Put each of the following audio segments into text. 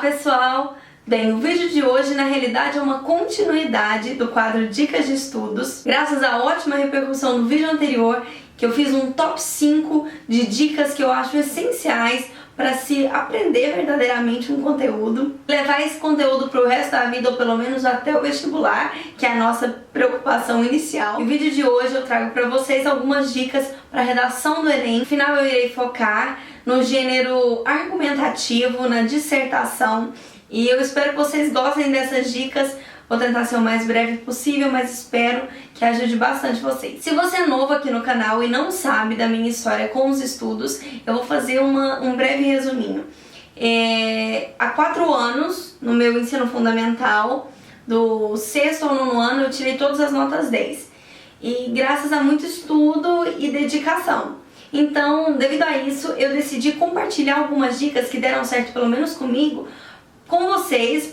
pessoal! Bem, o vídeo de hoje na realidade é uma continuidade do quadro Dicas de Estudos. Graças à ótima repercussão do vídeo anterior, que eu fiz um top 5 de dicas que eu acho essenciais para se aprender verdadeiramente um conteúdo, levar esse conteúdo para o resto da vida ou pelo menos até o vestibular, que é a nossa preocupação inicial. No vídeo de hoje eu trago para vocês algumas dicas para a redação do Enem. No final eu irei focar no gênero argumentativo, na dissertação, e eu espero que vocês gostem dessas dicas. Vou tentar ser o mais breve possível, mas espero que ajude bastante vocês. Se você é novo aqui no canal e não sabe da minha história com os estudos, eu vou fazer um breve resuminho. Há 4 anos, no meu ensino fundamental, do 6º ao 9º ano, eu tirei todas as notas 10. E graças a muito estudo e dedicação. Então, devido a isso, eu decidi compartilhar algumas dicas que deram certo, pelo menos comigo, com vocês,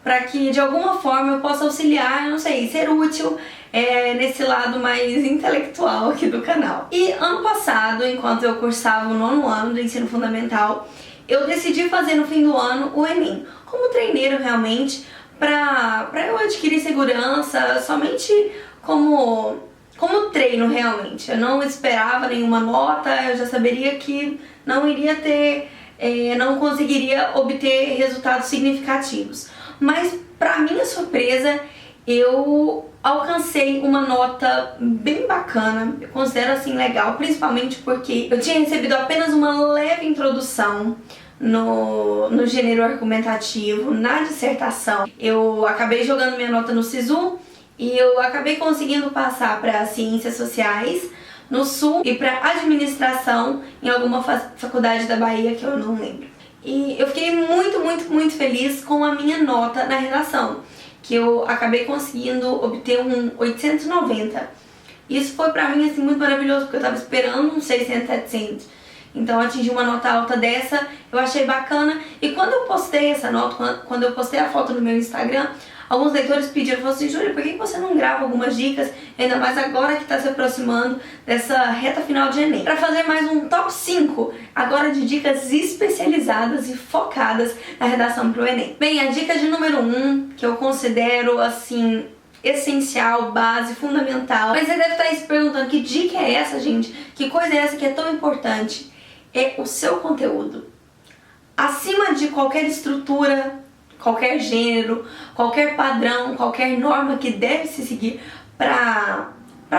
para que de alguma forma eu possa auxiliar, não sei, ser útil nesse lado mais intelectual aqui do canal. E ano passado, enquanto eu cursava o 9º ano do ensino fundamental, eu decidi fazer no fim do ano o Enem, como treineiro realmente, para eu adquirir segurança, somente como treino realmente. Eu não esperava nenhuma nota, eu já saberia que não iria ter, não conseguiria obter resultados significativos. Mas, para minha surpresa, eu alcancei uma nota bem bacana, eu considero assim legal, principalmente porque eu tinha recebido apenas uma leve introdução no gênero argumentativo, na dissertação. Eu acabei jogando minha nota no SISU e eu acabei conseguindo passar para Ciências Sociais no Sul e para Administração em alguma faculdade da Bahia que eu não lembro. E eu fiquei muito feliz com a minha nota na redação, que eu acabei conseguindo obter um 890. Isso foi pra mim assim muito maravilhoso, porque eu tava esperando uns 600, 700. Então atingir uma nota alta dessa, eu achei bacana. E quando eu postei essa nota, quando eu postei a foto no meu Instagram, alguns leitores pediram, falaram assim: Júlia, por que você não grava algumas dicas, ainda mais agora que está se aproximando dessa reta final de Enem? Para fazer mais um top 5, agora de dicas especializadas e focadas na redação para o Enem. Bem, a dica de número 1, que eu considero assim essencial, base, fundamental. Mas você deve estar se perguntando, que dica é essa, gente? Que coisa é essa que é tão importante? É o seu conteúdo. Acima de qualquer estrutura, qualquer gênero, qualquer padrão, qualquer norma que deve se seguir para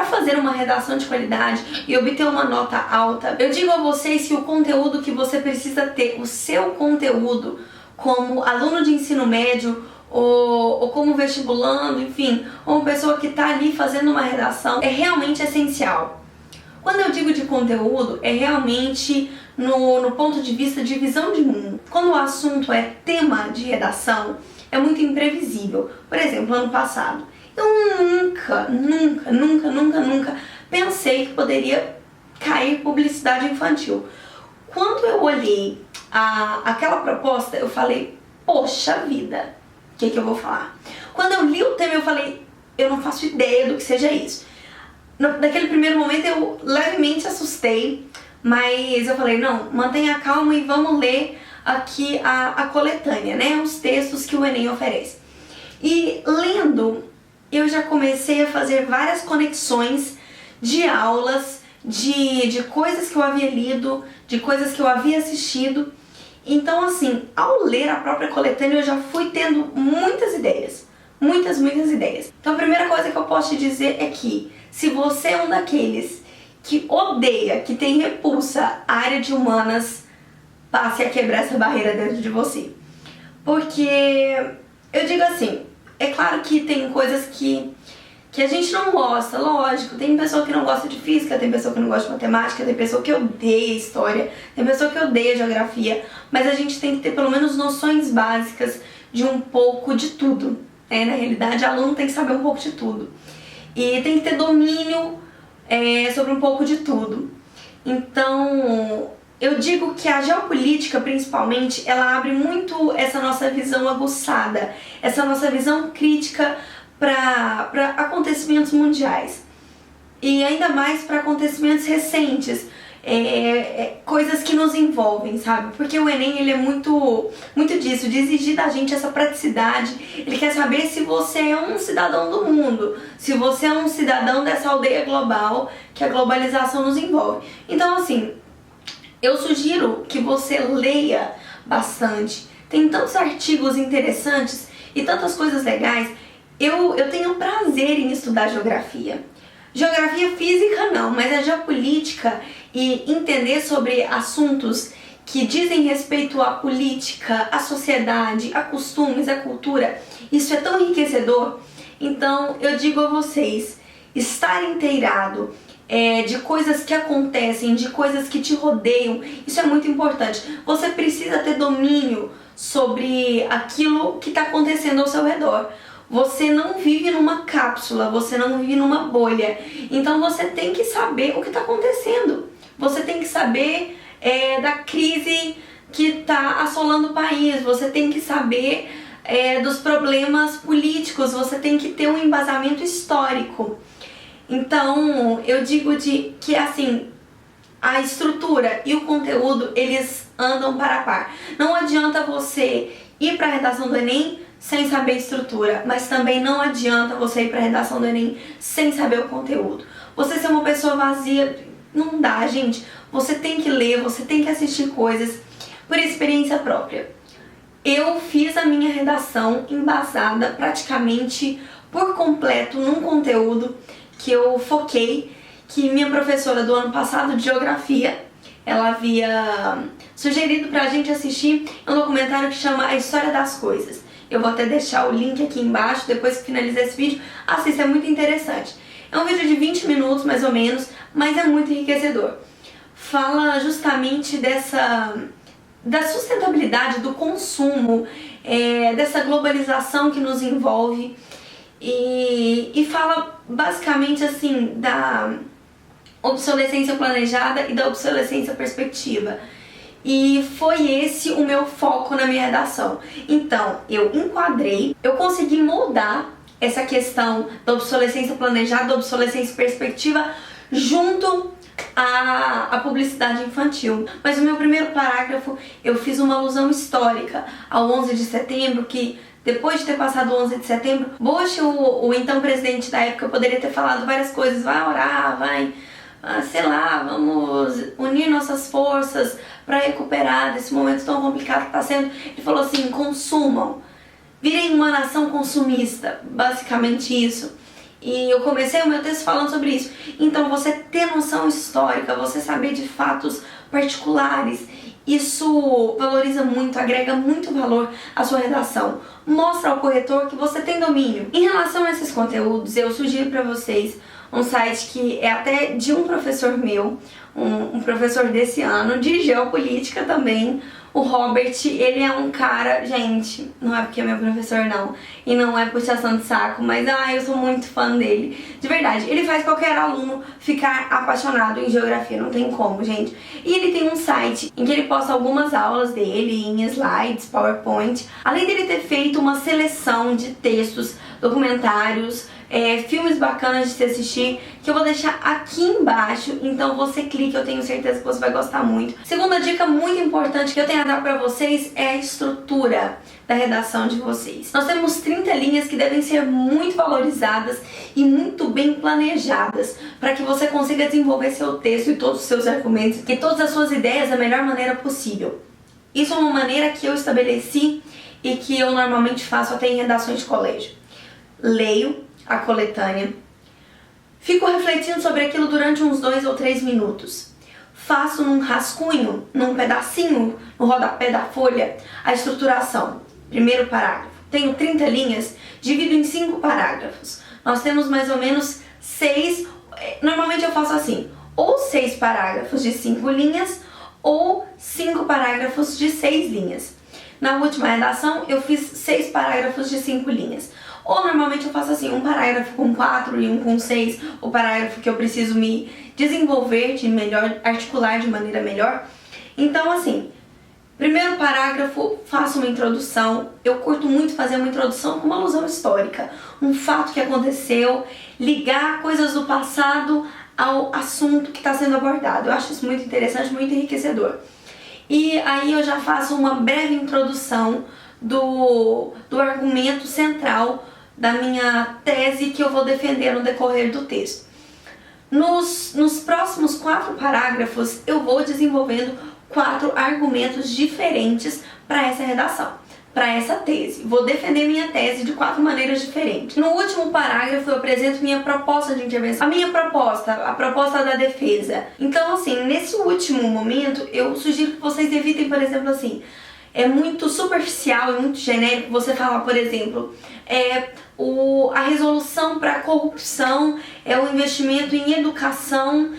fazer uma redação de qualidade e obter uma nota alta, eu digo a vocês que o conteúdo que você precisa ter, o seu conteúdo como aluno de ensino médio ou como vestibulando, enfim, ou uma pessoa que está ali fazendo uma redação, é realmente essencial. Quando eu digo de conteúdo, é realmente no ponto de vista de visão de mundo. Quando o assunto é tema de redação, é muito imprevisível. Por exemplo, ano passado, eu nunca pensei que poderia cair publicidade infantil. Quando eu olhei aquela proposta, eu falei, poxa vida, o que eu vou falar? Quando eu li o tema, eu falei, eu não faço ideia do que seja isso. Naquele primeiro momento eu levemente assustei, mas eu falei, não, mantenha calma e vamos ler aqui a coletânea, né? Os textos que o Enem oferece. E lendo, eu já comecei a fazer várias conexões de aulas, de coisas que eu havia lido, de coisas que eu havia assistido. Então, assim, ao ler a própria coletânea, eu já fui tendo muitas ideias. Muitas ideias. Então a primeira coisa que eu posso te dizer é que se você é um daqueles que odeia, que tem repulsa à área de humanas, passe a quebrar essa barreira dentro de você. Porque eu digo assim, é claro que tem coisas que a gente não gosta, lógico. Tem pessoa que não gosta de física, tem pessoa que não gosta de matemática, tem pessoa que odeia história, tem pessoa que odeia geografia, mas a gente tem que ter pelo menos noções básicas de um pouco de tudo. Na realidade, o aluno tem que saber um pouco de tudo. E tem que ter domínio sobre um pouco de tudo. Então, eu digo que a geopolítica, principalmente, ela abre muito essa nossa visão aguçada, essa nossa visão crítica para acontecimentos mundiais. E ainda mais para acontecimentos recentes. coisas que nos envolvem, sabe? Porque o Enem, ele é muito disso, de exigir da gente essa praticidade. Ele quer saber se você é um cidadão do mundo, se você é um cidadão dessa aldeia global que a globalização nos envolve. Então, assim, eu sugiro que você leia bastante. Tem tantos artigos interessantes e tantas coisas legais. Eu tenho prazer em estudar geografia. Geografia física não, mas a geopolítica e entender sobre assuntos que dizem respeito à política, à sociedade, a costumes, à cultura, isso é tão enriquecedor. Então eu digo a vocês, estar inteirado de coisas que acontecem, de coisas que te rodeiam, isso é muito importante. Você precisa ter domínio sobre aquilo que está acontecendo ao seu redor. Você não vive numa cápsula, você não vive numa bolha. Então você tem que saber o que está acontecendo. Você tem que saber da crise que está assolando o país. Você tem que saber dos problemas políticos. Você tem que ter um embasamento histórico. Então eu digo que assim, a estrutura e o conteúdo, eles andam para a par. Não adianta você ir para a redação do Enem sem saber estrutura, mas também não adianta você ir para a redação do Enem sem saber o conteúdo. Você ser uma pessoa vazia, não dá, gente. Você tem que ler, você tem que assistir coisas por experiência própria. Eu fiz a minha redação embasada praticamente por completo num conteúdo que eu foquei, que minha professora do ano passado de geografia, ela havia sugerido pra gente assistir um documentário que chama A História das Coisas. Eu vou até deixar o link aqui embaixo, depois que finalizar esse vídeo, assista, é muito interessante. É um vídeo de 20 minutos, mais ou menos, mas é muito enriquecedor. Fala justamente da sustentabilidade, do consumo, dessa globalização que nos envolve e fala basicamente assim da obsolescência planejada e da obsolescência perspectiva. E foi esse o meu foco na minha redação. Então, eu enquadrei, eu consegui moldar essa questão da obsolescência planejada, da obsolescência perspectiva, junto à publicidade infantil. Mas o meu primeiro parágrafo, eu fiz uma alusão histórica ao 11 de setembro, que depois de ter passado o 11 de setembro, Bush, o então presidente da época, poderia ter falado várias coisas, vai orar, vai... sei lá, vamos unir nossas forças para recuperar desse momento tão complicado que está sendo. Ele falou assim, consumam, virem uma nação consumista, basicamente isso. E eu comecei o meu texto falando sobre isso. Então você ter noção histórica, você saber de fatos particulares, isso valoriza muito, agrega muito valor à sua redação. Mostra ao corretor que você tem domínio. Em relação a esses conteúdos, eu sugiro para vocês um site que é até de um professor meu, um professor desse ano, de geopolítica também, o Robert. Ele é um cara, gente, não é porque é meu professor não, e não é puxação de saco, mas eu sou muito fã dele, de verdade. Ele faz qualquer aluno ficar apaixonado em geografia, não tem como, gente. E ele tem um site em que ele posta algumas aulas dele em slides, PowerPoint, além dele ter feito uma seleção de textos, documentários, filmes bacanas de se assistir, que eu vou deixar aqui embaixo, então você clica, eu tenho certeza que você vai gostar muito. Segunda dica muito importante que eu tenho a dar pra vocês é a estrutura da redação de vocês. Nós temos 30 linhas que devem ser muito valorizadas e muito bem planejadas, para que você consiga desenvolver seu texto e todos os seus argumentos e todas as suas ideias da melhor maneira possível. Isso é uma maneira que eu estabeleci e que eu normalmente faço até em redações de colégio. Leio a coletânea, fico refletindo sobre aquilo durante uns 2 ou 3 minutos. Faço num rascunho, num pedacinho, no rodapé da folha, a estruturação. Primeiro parágrafo. Tenho 30 linhas, divido em 5 parágrafos. Nós temos mais ou menos 6, normalmente eu faço assim, ou 6 parágrafos de 5 linhas, ou 5 parágrafos de 6 linhas. Na última redação, eu fiz 6 parágrafos de 5 linhas. Ou normalmente eu faço assim, um parágrafo com 4 e um com 6, o parágrafo que eu preciso me desenvolver de melhor, articular de maneira melhor. Então assim, primeiro parágrafo, faço uma introdução. Eu curto muito fazer uma introdução com uma alusão histórica, um fato que aconteceu, ligar coisas do passado ao assunto que está sendo abordado. Eu acho isso muito interessante, muito enriquecedor. E aí eu já faço uma breve introdução do argumento central da minha tese que eu vou defender no decorrer do texto. Nos próximos 4 parágrafos eu vou desenvolvendo 4 argumentos diferentes para essa redação, para essa tese. Vou defender minha tese de 4 maneiras diferentes. No último parágrafo eu apresento minha proposta de intervenção, a proposta da defesa. Então, assim, nesse último momento eu sugiro que vocês evitem, por exemplo, assim, é muito superficial e muito genérico você falar, por exemplo, a resolução para a corrupção é o investimento em educação,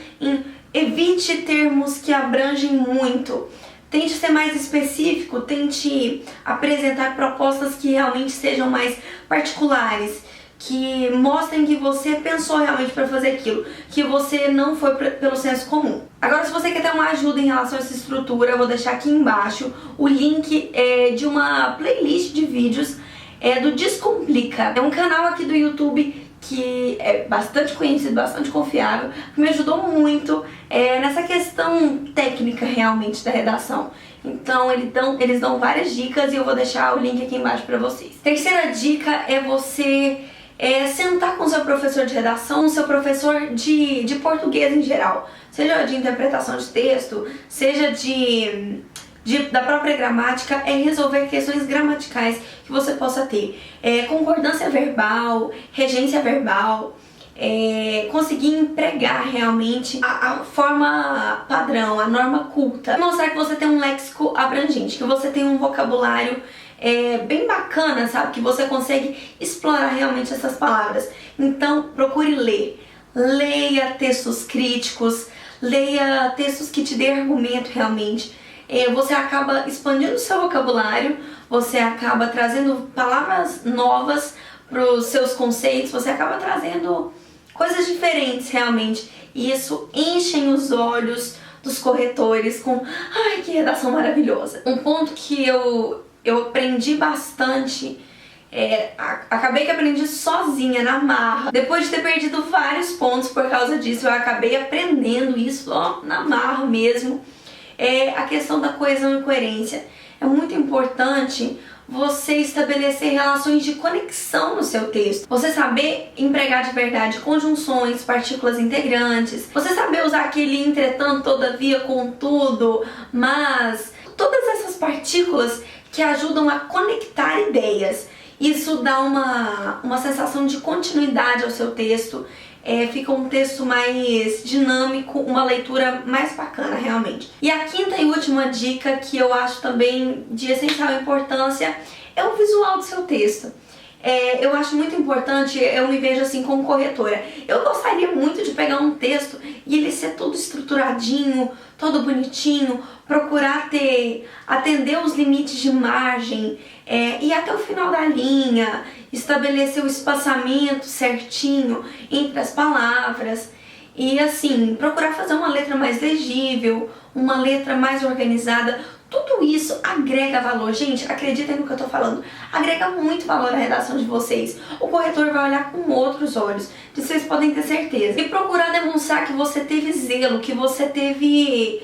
evite termos que abrangem muito. Tente ser mais específico, tente apresentar propostas que realmente sejam mais particulares, que mostrem que você pensou realmente para fazer aquilo, que você não foi pelo senso comum. Agora, se você quer ter uma ajuda em relação a essa estrutura, eu vou deixar aqui embaixo o link de uma playlist de vídeos do Descomplica. É um canal aqui do YouTube que é bastante conhecido, bastante confiável, que me ajudou muito nessa questão técnica realmente da redação. Então eles dão várias dicas e eu vou deixar o link aqui embaixo para vocês. Terceira dica é você sentar com o seu professor de redação, o seu professor de português em geral, seja de interpretação de texto, seja da própria gramática, resolver questões gramaticais que você possa ter. Concordância verbal, regência verbal, conseguir empregar realmente a forma padrão, a norma culta. Mostrar que você tem um léxico abrangente, que você tem um vocabulário bem bacana, sabe? Que você consegue explorar realmente essas palavras. Então, procure ler. Leia textos críticos, leia textos que te dê argumento realmente. Você acaba expandindo o seu vocabulário, você acaba trazendo palavras novas para os seus conceitos, você acaba trazendo coisas diferentes realmente. E isso enche os olhos dos corretores com ai, que redação maravilhosa. Um ponto que eu aprendi bastante, acabei que aprendi sozinha, na marra. Depois de ter perdido vários pontos por causa disso, eu acabei aprendendo isso na marra mesmo. A questão da coesão e coerência. É muito importante você estabelecer relações de conexão no seu texto. Você saber empregar de verdade conjunções, partículas integrantes. Você saber usar aquele entretanto, todavia, contudo, mas. Todas essas partículas que ajudam a conectar ideias. Isso dá uma sensação de continuidade ao seu texto. Fica um texto mais dinâmico, uma leitura mais bacana realmente. E a quinta e última dica que eu acho também de essencial importância é o visual do seu texto. Eu acho muito importante, eu me vejo assim como corretora. Eu gostaria muito de pegar um texto e ele ser todo estruturadinho, todo bonitinho, procurar atender os limites de margem, ir até o final da linha, estabelecer o espaçamento certinho entre as palavras e assim, procurar fazer uma letra mais legível, uma letra mais organizada. Tudo isso agrega valor, gente, acreditem no que eu tô falando, agrega muito valor à redação de vocês. O corretor vai olhar com outros olhos, vocês podem ter certeza. E procurar demonstrar que você teve zelo, que você teve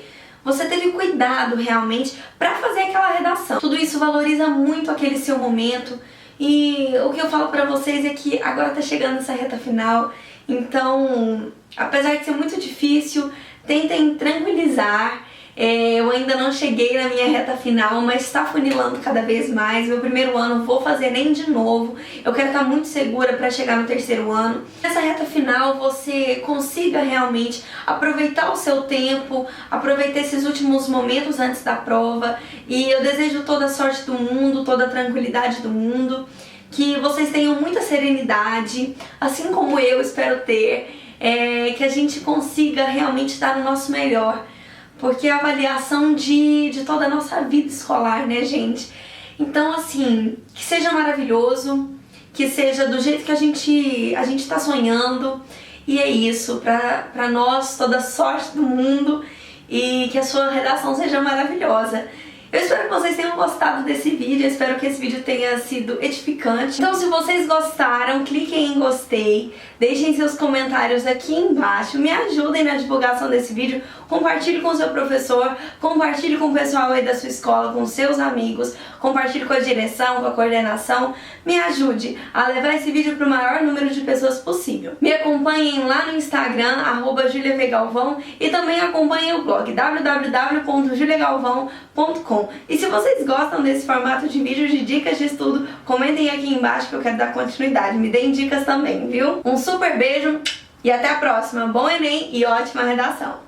cuidado realmente para fazer aquela redação. Tudo isso valoriza muito aquele seu momento. E o que eu falo pra vocês é que agora tá chegando essa reta final, então, apesar de ser muito difícil, tentem tranquilizar. Eu ainda não cheguei na minha reta final, mas está funilando cada vez mais. Meu primeiro ano vou fazer nem de novo. Eu quero estar muito segura para chegar no terceiro ano. Nessa reta final você consiga realmente aproveitar o seu tempo, aproveitar esses últimos momentos antes da prova. E eu desejo toda a sorte do mundo, toda a tranquilidade do mundo. Que vocês tenham muita serenidade, assim como eu espero ter. Que a gente consiga realmente dar o nosso melhor. Porque é a avaliação de toda a nossa vida escolar, né, gente? Então, assim, que seja maravilhoso, que seja do jeito que a gente tá sonhando. E é isso, pra nós, toda a sorte do mundo e que a sua redação seja maravilhosa. Eu espero que vocês tenham gostado desse vídeo, eu espero que esse vídeo tenha sido edificante. Então se vocês gostaram, cliquem em gostei, deixem seus comentários aqui embaixo, me ajudem na divulgação desse vídeo, compartilhe com o seu professor, compartilhe com o pessoal aí da sua escola, com seus amigos, compartilhe com a direção, com a coordenação, me ajude a levar esse vídeo para o maior número de pessoas possível. Me acompanhem lá no Instagram, @juliavgalvão, e também acompanhem o blog www.juliagalvão.com. E se vocês gostam desse formato de vídeo de dicas de estudo, comentem aqui embaixo que eu quero dar continuidade, me deem dicas também, viu? Um super beijo e até a próxima. Bom Enem e ótima redação!